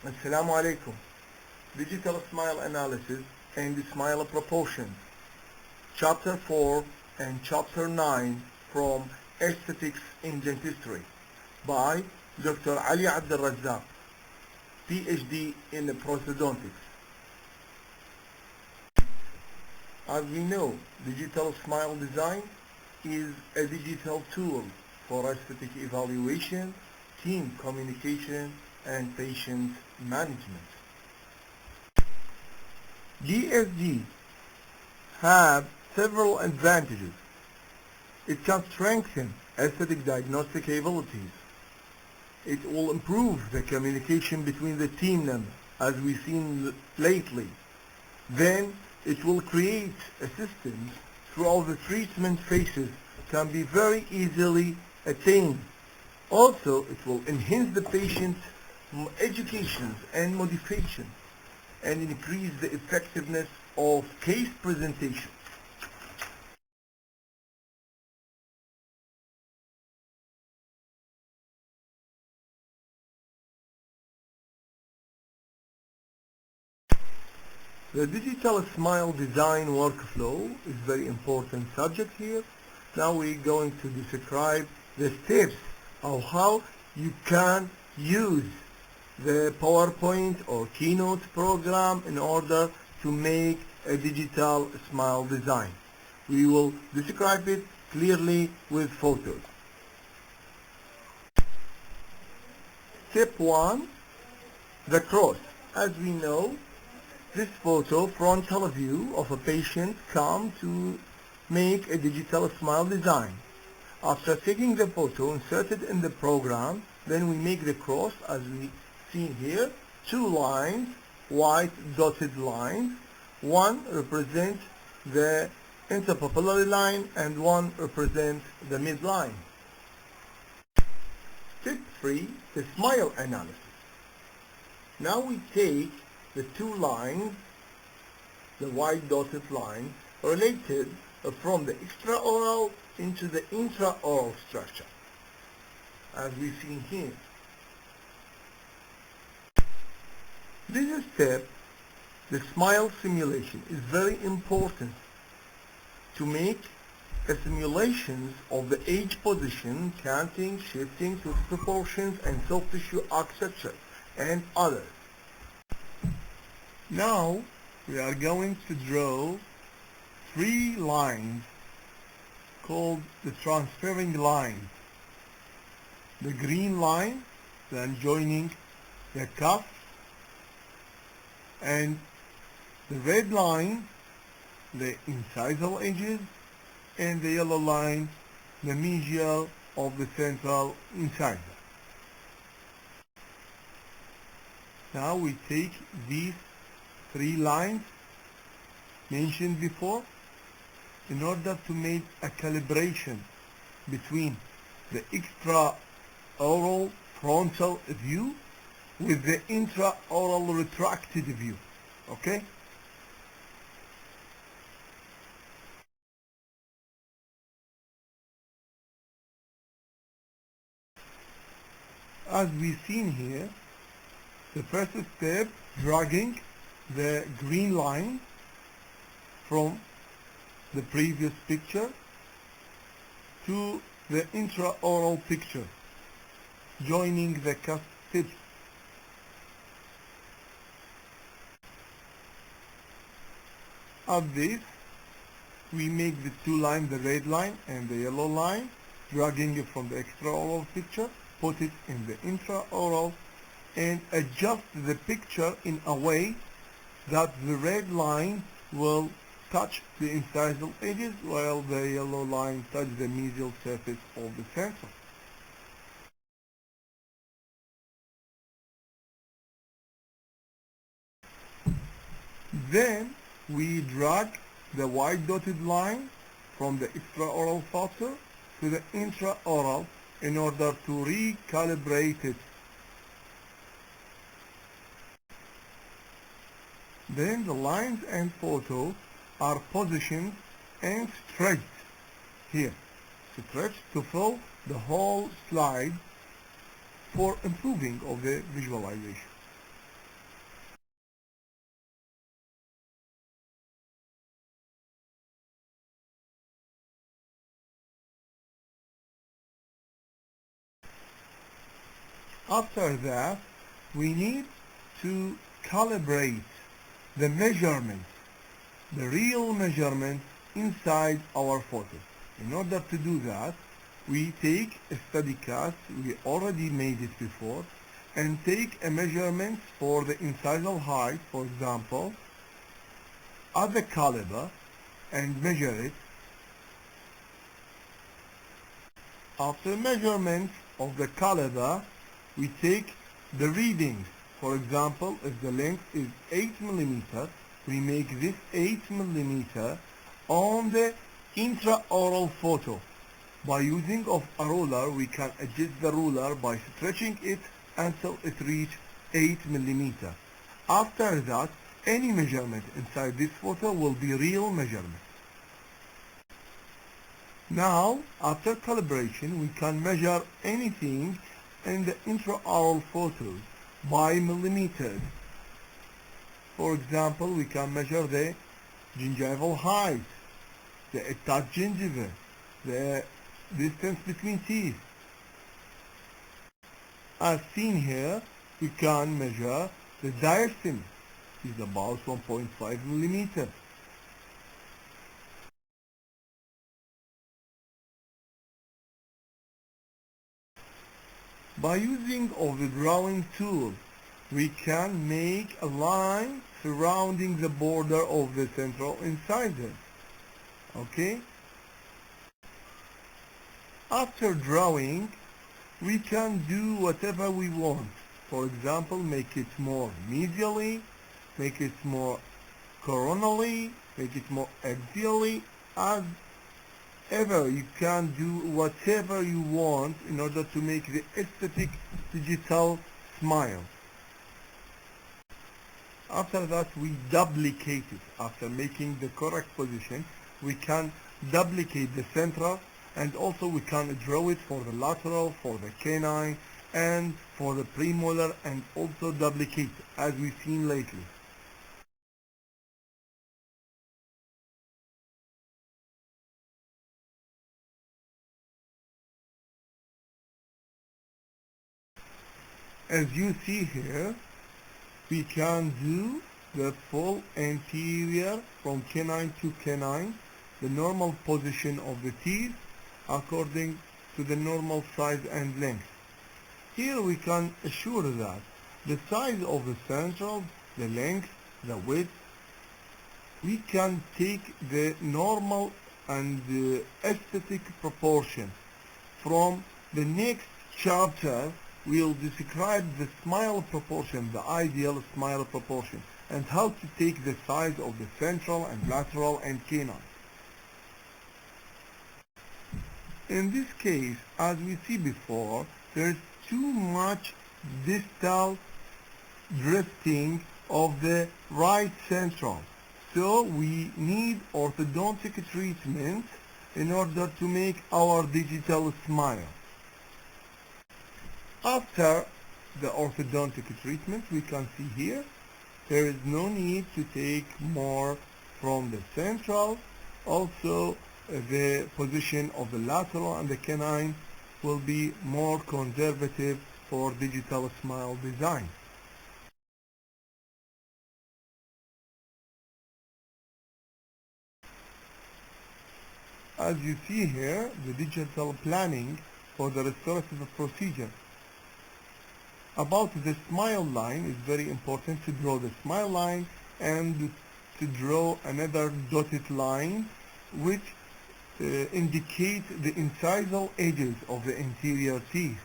Assalamu alaikum. Digital smile analysis and smile proportions. Chapter 4 and Chapter 9 from Aesthetics in Dentistry by Dr. Ali.abdualrazaq, PhD in Prosthodontics. As we know, digital smile design is a digital tool for aesthetic evaluation, team communication, and patient management. DSD have several advantages. It can strengthen aesthetic diagnostic abilities. It will improve the communication between the team members, as we've seen lately. Then it will create assistance throughout the treatment phases can be very easily attained. Also, it will enhance the patient's education and motivation and increase the effectiveness of case presentation. The digital smile design workflow is a very important subject here. Now we're going to describe the steps of how you can use the PowerPoint or Keynote program in order to make a digital smile design. We will describe it clearly with photos. Step 1, the cross. As we know, this photo, frontal view of a patient, come to make a digital smile design. After taking the photo inserted in the program, then we make the cross as we see here. Two lines, white dotted lines. One represents the interpupillary line and one represents the midline. Step 3, the smile analysis. Now we take the two lines, the white dotted line, related from the extraoral into the intraoral structure, as we see here. This step, the smile simulation, is very important to make a simulations of the age position, canting, shifting to proportions, and soft tissue architecture, and others. Now we are going to draw three lines called the transferring lines. The green line, then joining the cuff, and the red line, the incisal edges, and the yellow line, the mesial of the central incisor. Now we take these three lines mentioned before in order to make a calibration between the extraoral frontal view with the intraoral retracted view. Okay? As we've seen here, the first step, dragging the green line from the previous picture to the intraoral picture, joining the cuff tips. Of this, we make the two lines, the red line and the yellow line, dragging it from the extraoral picture, put it in the intraoral, and adjust the picture in a way that the red line will touch the incisal edges while the yellow line touches the mesial surface of the sensor. Then we drag the white dotted line from the extraoral factor to the intraoral in order to recalibrate it. Then the lines and photo are positioned and stretched here. Stretched to fill the whole slide for improving of the visualization. After that, we need to calibrate the measurements, the real measurements inside our photo. In order to do that, we take a study cast, we already made it before, and take a measurement for the incisal height, for example, at the caliber, and measure it. After measurement of the caliber, we take the readings. For example, if the length is 8 millimeter, we make this 8 millimeter on the intraoral photo. By using of a ruler, we can adjust the ruler by stretching it until it reaches 8 millimeter. After that, any measurement inside this photo will be real measurement. Now, after calibration, we can measure anything in the intraoral photos by millimeters. For example, we can measure the gingival height, the attached gingiva, the distance between teeth. As seen here, we can measure the diastema. It is about 1.5 millimeter. By using of the drawing tool, we can make a line surrounding the border of the central incisor. Okay? After drawing, we can do whatever we want. For example, make it more medially, make it more coronally, make it more axially, as ever you can do whatever you want in order to make the aesthetic digital smile. After that, we duplicate it. After making the correct position, we can duplicate the central, and also we can draw it for the lateral, for the canine, and for the premolar, and also duplicate as we've seen lately. As you see here, we can do the full anterior from canine to canine, the normal position of the teeth according to the normal size and length. Here we can assure that the size of the central, the length, the width, we can take the normal and the aesthetic proportion. From the next chapter, we'll describe the smile proportion, the ideal smile proportion, and how to take the size of the central and lateral and canine. In this case, as we see before, there is too much distal drifting of the right central. So we need orthodontic treatment in order to make our digital smile. After the orthodontic treatment, we can see here, there is no need to take more from the central. Also, the position of the lateral and the canine will be more conservative for digital smile design. As you see here, the digital planning for the restorative procedure. About the smile line, is very important to draw the smile line and to draw another dotted line which indicate the incisal edges of the anterior teeth.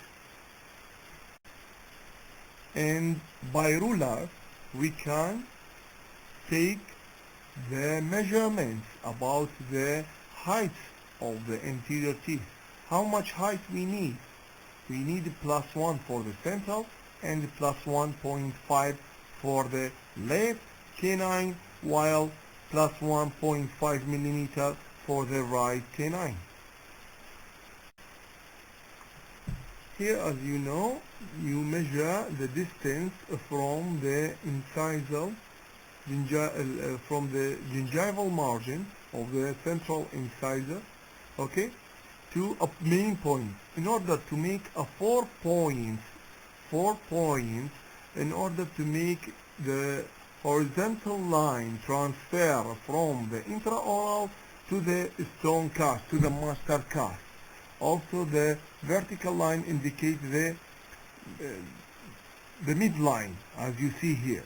And by ruler, we can take the measurements about the height of the anterior teeth. How much height we need? We need +1 for the central and +1.5 for the left canine, while +1.5 millimeter for the right canine. Here, as you know, you measure the distance from the incisal, from the gingival margin of the central incisor, okay, to a main point. In order to make a 4 points 4 points in order to make the horizontal line transfer from the intraoral to the stone cast, to the master cast. Also the vertical line indicates the midline, as you see here.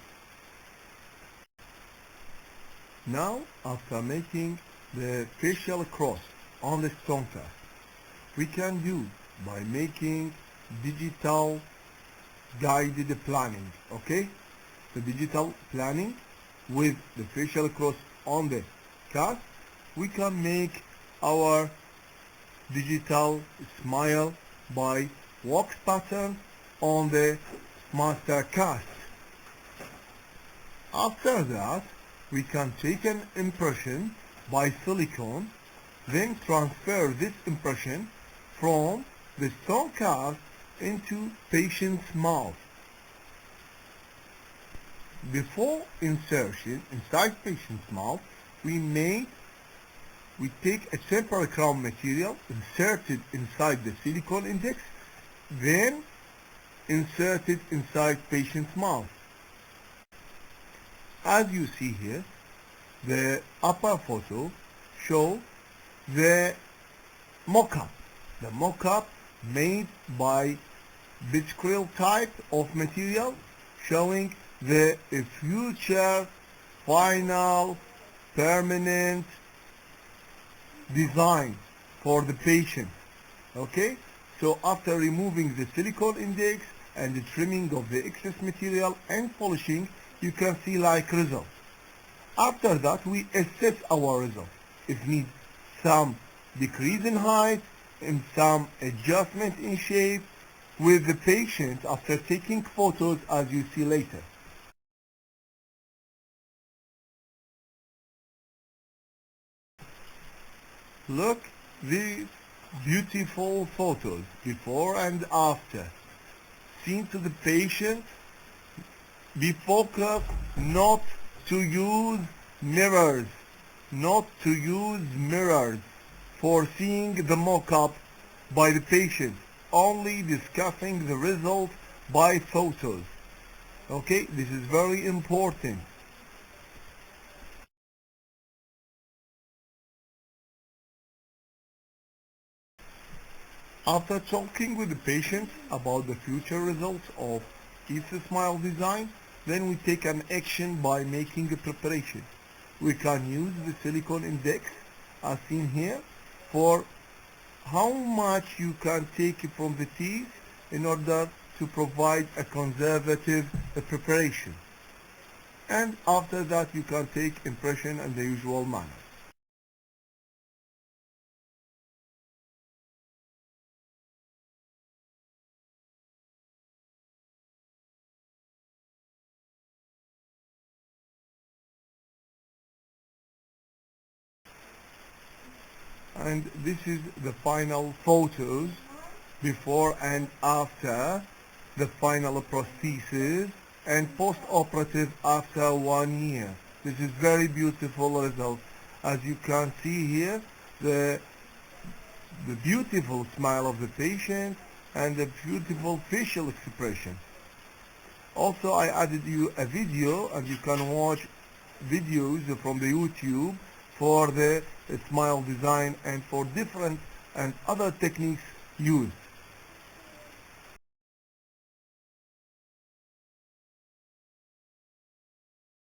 Now, after making the facial cross on the stone cast, we can do by making digital guided planning, okay? The digital planning with the facial cross on the cast, we can make our digital smile by wax pattern on the master cast. After that, we can take an impression by silicone, then transfer this impression from the stone cast into patient's mouth. Before insertion inside patient's mouth, we take a temporary crown material inserted inside the silicone index, then inserted inside patient's mouth. As you see here, the upper photo shows the mock-up. The mock-up made by biscril type of material, showing the future final permanent design for the patient. Okay, so after removing the silicone index and the trimming of the excess material and polishing, you can see like results. After that, we assess our results. If need some decrease in height and some adjustment in shape with the patient after taking photos, as you see later. Look these beautiful photos before and after. Seen to the patient. Be focused not to use mirrors, for seeing the mock-up by the patient, only discussing the result by photos. Okay, this is very important. After talking with the patient about the future results of each smile design, then we take an action by making a preparation. We can use the silicone index as seen here for how much you can take from the teeth in order to provide a conservative preparation. And after that you can take impression in the usual manner. And this is the final photos before and after the final prosthesis and post-operative after 1 year. This is very beautiful result. As you can see here, the beautiful smile of the patient and the beautiful facial expression. Also, I added you a video, and you can watch videos from the YouTube for the smile design and for different and other techniques used.